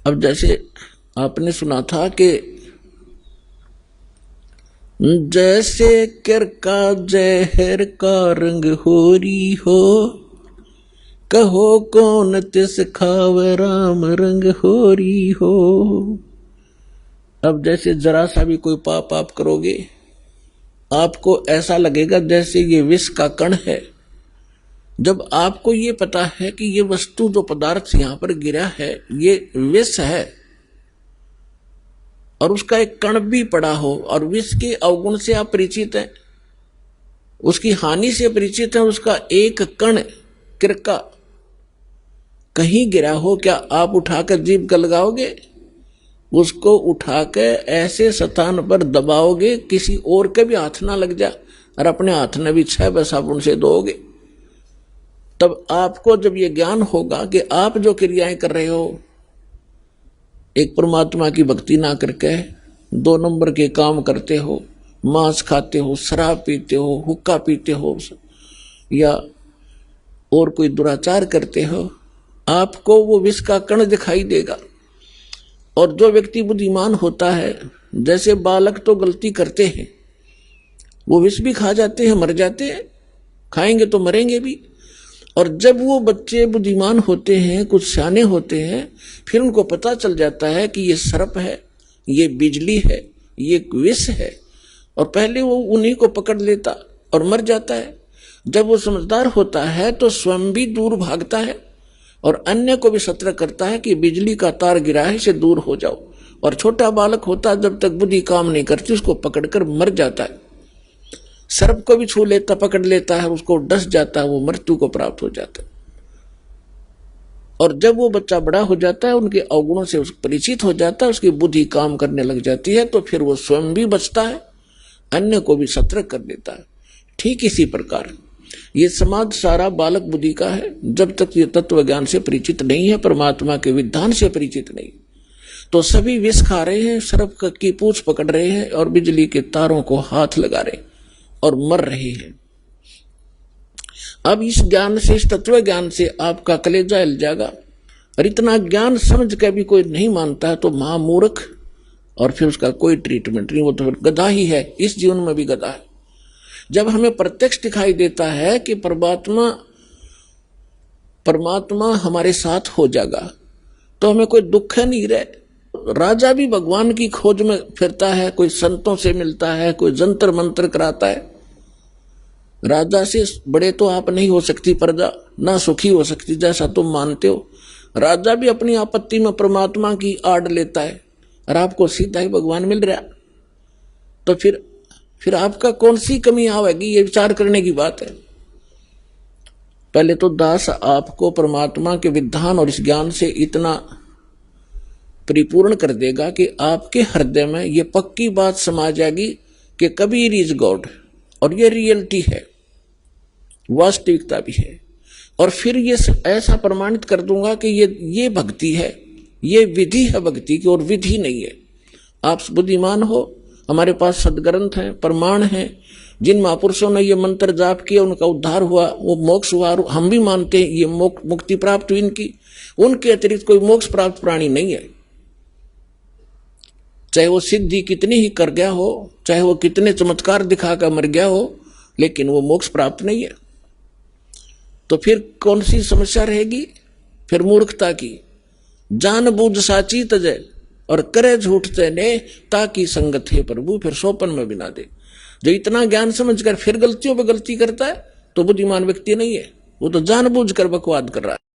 अब जैसे आपने सुना था कि जैसे कर का जहर का रंग होरी हो, कहो कौन तिस खावे राम रंग होरी हो। अब जैसे जरा सा भी कोई पाप आप करोगे, आपको ऐसा लगेगा जैसे ये विष का कण है। जब आपको ये पता है कि ये वस्तु जो पदार्थ यहां पर गिरा है ये विष है, और उसका एक कण भी पड़ा हो, और विष के अवगुण से आप परिचित हैं, उसकी हानि से परिचित हैं, उसका एक कण किरका कहीं गिरा हो, क्या आप उठाकर जीभ को लगाओगे? उसको उठाकर ऐसे स्थान पर दबाओगे किसी और के भी हाथ ना लग जा, और अपने हाथ में भी 6 साबुन से धोओगे। तब आपको जब ये ज्ञान होगा कि आप जो क्रियाएं कर रहे हो, एक परमात्मा की भक्ति ना करके 2 नंबर के काम करते हो, मांस खाते हो, शराब पीते हो, हुक्का पीते हो, या और कोई दुराचार करते हो, आपको वो विष का कण दिखाई देगा। और जो व्यक्ति बुद्धिमान होता है, जैसे बालक तो गलती करते हैं, वो विष भी खा जाते हैं, मर जाते हैं, खाएंगे तो मरेंगे भी। और जब वो बच्चे बुद्धिमान होते हैं, कुछ सियाने होते हैं, फिर उनको पता चल जाता है कि ये सर्प है, ये बिजली है, ये विष है, और पहले वो उन्हीं को पकड़ लेता और मर जाता है। जब वो समझदार होता है तो स्वयं भी दूर भागता है और अन्य को भी सतर्क करता है कि बिजली का तार गिरा है, इससे दूर हो जाओ। और छोटा बालक होता है, जब तक बुद्धि काम नहीं करती उसको पकड़कर मर जाता है। सर्प को भी छू लेता, पकड़ लेता है, उसको डस जाता है, वो मृत्यु को प्राप्त हो जाता है। और जब वो बच्चा बड़ा हो जाता है, उनके अवगुणों से परिचित हो जाता है, उसकी बुद्धि काम करने लग जाती है, तो फिर वो स्वयं भी बचता है, अन्य को भी सतर्क कर देता है। ठीक इसी प्रकार ये समाज सारा बालक बुद्धि का है। जब तक ये तत्व ज्ञान से परिचित नहीं है, परमात्मा के विधान से परिचित नहीं, तो सभी विष खा रहे हैं, सर्प की पूंछ पकड़ रहे हैं और बिजली के तारों को हाथ लगा रहे हैं और मर रहे हैं। अब इस ज्ञान से, इस तत्व ज्ञान से आपका कलेजा हिल जाएगा। और इतना ज्ञान समझ के भी कोई नहीं मानता है तो महामूर्ख, और फिर उसका कोई ट्रीटमेंट नहीं, वो तो गधा ही है, इस जीवन में भी गधा है। जब हमें प्रत्यक्ष दिखाई देता है कि परमात्मा हमारे साथ हो जाएगा, तो हमें कोई दुख नहीं रहे। राजा भी भगवान की खोज में फिरता है, कोई संतों से मिलता है, कोई जंतर मंत्र कराता है। राजा से बड़े तो आप नहीं हो सकती प्रजा, ना सुखी हो सकती जैसा तुम मानते हो। राजा भी अपनी आपत्ति में परमात्मा की आड़ लेता है, और आपको सीधा ही भगवान मिल रहा, तो फिर आपका कौन सी कमी आवेगी, ये विचार करने की बात है। पहले तो दास आपको परमात्मा के विधान और इस ज्ञान से इतना परिपूर्ण कर देगा कि आपके हृदय में ये पक्की बात समा जाएगी कि कबीर इज गॉड, और ये रियलिटी है, वास्तविकता भी है। और फिर ये ऐसा प्रमाणित कर दूंगा कि ये भक्ति है, ये विधि है भक्ति की, और विधि नहीं है। आप बुद्धिमान हो, हमारे पास सदग्रंथ हैं, प्रमाण हैं, जिन महापुरुषों ने ये मंत्र जाप किया उनका उद्धार हुआ, वो मोक्ष हुआ, हम भी मानते हैं ये मुक्ति प्राप्त हुई इनकी। उनके अतिरिक्त कोई मोक्ष प्राप्त प्राणी नहीं है। चाहे वो सिद्धि कितनी ही कर गया हो, चाहे वो कितने चमत्कार दिखाकर मर गया हो, लेकिन वो मोक्ष प्राप्त नहीं है। तो फिर कौन सी समस्या रहेगी? फिर मूर्खता की। जान बूझ साची तजय और करे झूठ तेने, ताकि संगत है प्रभु फिर सोपन में बिना दे। जो इतना ज्ञान समझकर फिर गलतियों पर गलती करता है तो बुद्धिमान व्यक्ति नहीं है, वो तो जानबूझकर बकवाद कर रहा है।